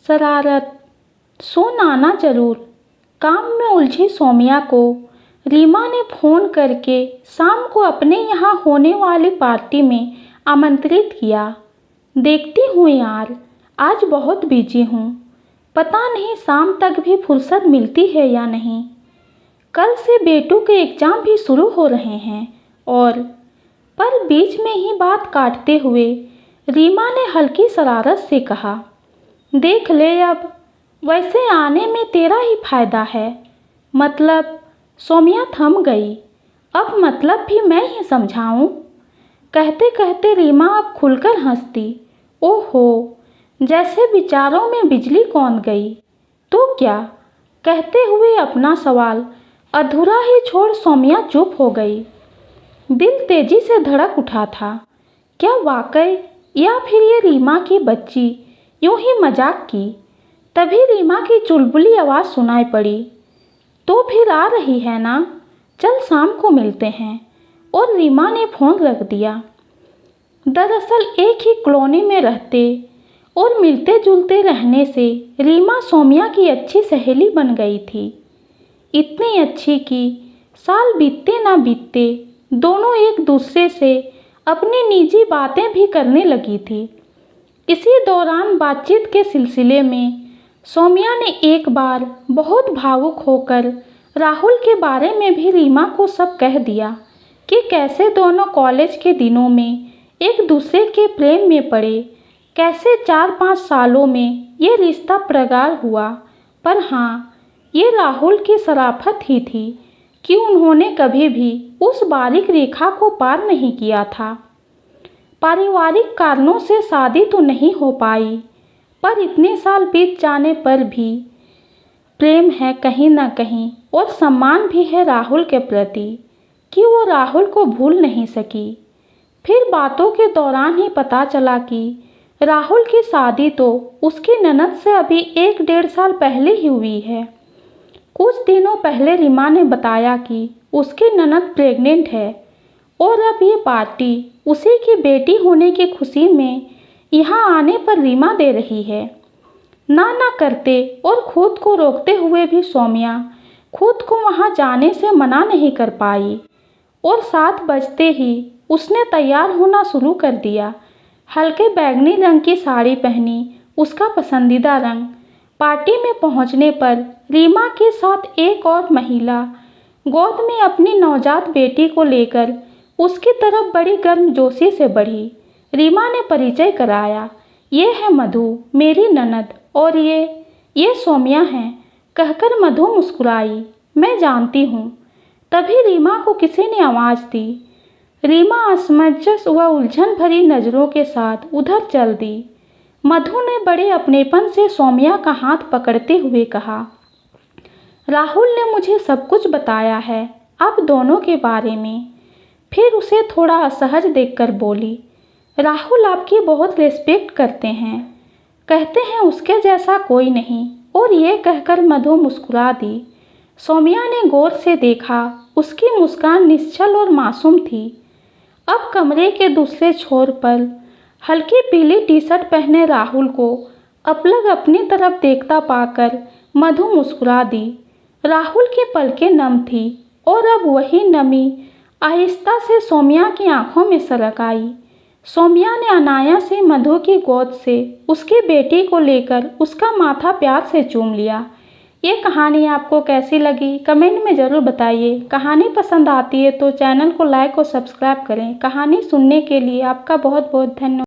शरारत। सोन आना जरूर। काम में उलझी सौम्या को रीमा ने फ़ोन करके शाम को अपने यहाँ होने वाली पार्टी में आमंत्रित किया। देखती हूँ यार, आज बहुत बिजी हूँ, पता नहीं शाम तक भी फुर्सत मिलती है या नहीं। कल से बेटू के एग्ज़ाम भी शुरू हो रहे हैं और पर बीच में ही बात काटते हुए रीमा ने हल्की शरारत से कहा, देख ले अब, वैसे आने में तेरा ही फायदा है। मतलब? सौम्या थम गई। अब मतलब भी मैं ही समझाऊं? कहते कहते रीमा अब खुलकर हंसती। ओहो, जैसे विचारों में बिजली कौंध गई। तो क्या? कहते हुए अपना सवाल अधूरा ही छोड़ सौम्या चुप हो गई। दिल तेजी से धड़क उठा था। क्या वाकई, या फिर ये रीमा की बच्ची यूं ही मजाक की? तभी रीमा की चुलबुली आवाज़ सुनाई पड़ी। तो फिर आ रही है ना? चल शाम को मिलते हैं। और रीमा ने फ़ोन रख दिया। दरअसल एक ही कॉलोनी में रहते और मिलते जुलते रहने से रीमा सौम्या की अच्छी सहेली बन गई थी। इतनी अच्छी कि साल बीतते ना बीतते दोनों एक दूसरे से अपनी निजी बातें भी करने लगी थी। इसी दौरान बातचीत के सिलसिले में सौम्या ने एक बार बहुत भावुक होकर राहुल के बारे में भी रीमा को सब कह दिया कि कैसे दोनों कॉलेज के दिनों में एक दूसरे के प्रेम में पड़े, कैसे 4-5 सालों में ये रिश्ता प्रगाढ़ हुआ। पर हाँ, ये राहुल की शराफत ही थी कि उन्होंने कभी भी उस बारीक रेखा को पार नहीं किया था। पारिवारिक कारणों से शादी तो नहीं हो पाई, पर इतने साल बीत जाने पर भी प्रेम है कहीं ना कहीं और सम्मान भी है राहुल के प्रति कि वो राहुल को भूल नहीं सकी। फिर बातों के दौरान ही पता चला कि राहुल की शादी तो उसकी ननद से अभी 1-1.5 साल पहले ही हुई है। कुछ दिनों पहले रीमा ने बताया कि उसकी ननद प्रेग्नेंट है और अब ये पार्टी उसी की बेटी होने की खुशी में यहाँ आने पर रीमा दे रही है। ना करते और खुद को रोकते हुए भी सौम्या खुद को वहाँ जाने से मना नहीं कर पाई और 7 बजते ही उसने तैयार होना शुरू कर दिया। हल्के बैंगनी रंग की साड़ी पहनी, उसका पसंदीदा रंग। पार्टी में पहुँचने पर रीमा के साथ एक और महिला गोद में अपनी नवजात बेटी को लेकर उसकी तरफ बड़ी गर्मजोशी से बढ़ी। रीमा ने परिचय कराया, ये है मधु, मेरी ननद, और ये सौम्या हैं। कहकर मधु मुस्कुराई, मैं जानती हूँ। तभी रीमा को किसी ने आवाज़ दी। रीमा असमंजस व उलझन भरी नज़रों के साथ उधर चल दी। मधु ने बड़े अपनेपन से सौम्या का हाथ पकड़ते हुए कहा, राहुल ने मुझे सब कुछ बताया है आप दोनों के बारे में। फिर उसे थोड़ा असहज देखकर बोली, राहुल आपकी बहुत रिस्पेक्ट करते हैं, कहते हैं उसके जैसा कोई नहीं। और ये कहकर मधु मुस्कुरा दी। सौम्या ने गौर से देखा, उसकी मुस्कान निश्चल और मासूम थी। अब कमरे के दूसरे छोर पर हल्की पीली टी-शर्ट पहने राहुल को अपलग अपनी तरफ देखता पाकर मधु मुस्कुरा दी। राहुल की पलकें नम थी और अब वही नमी आहिस्ता से सौम्या की आंखों में सरक आई। सौम्या ने अनायास से मधु की गोद से उसकी बेटी को लेकर उसका माथा प्यार से चूम लिया। ये कहानी आपको कैसी लगी कमेंट में ज़रूर बताइए। कहानी पसंद आती है तो चैनल को लाइक और सब्सक्राइब करें। कहानी सुनने के लिए आपका बहुत बहुत धन्यवाद।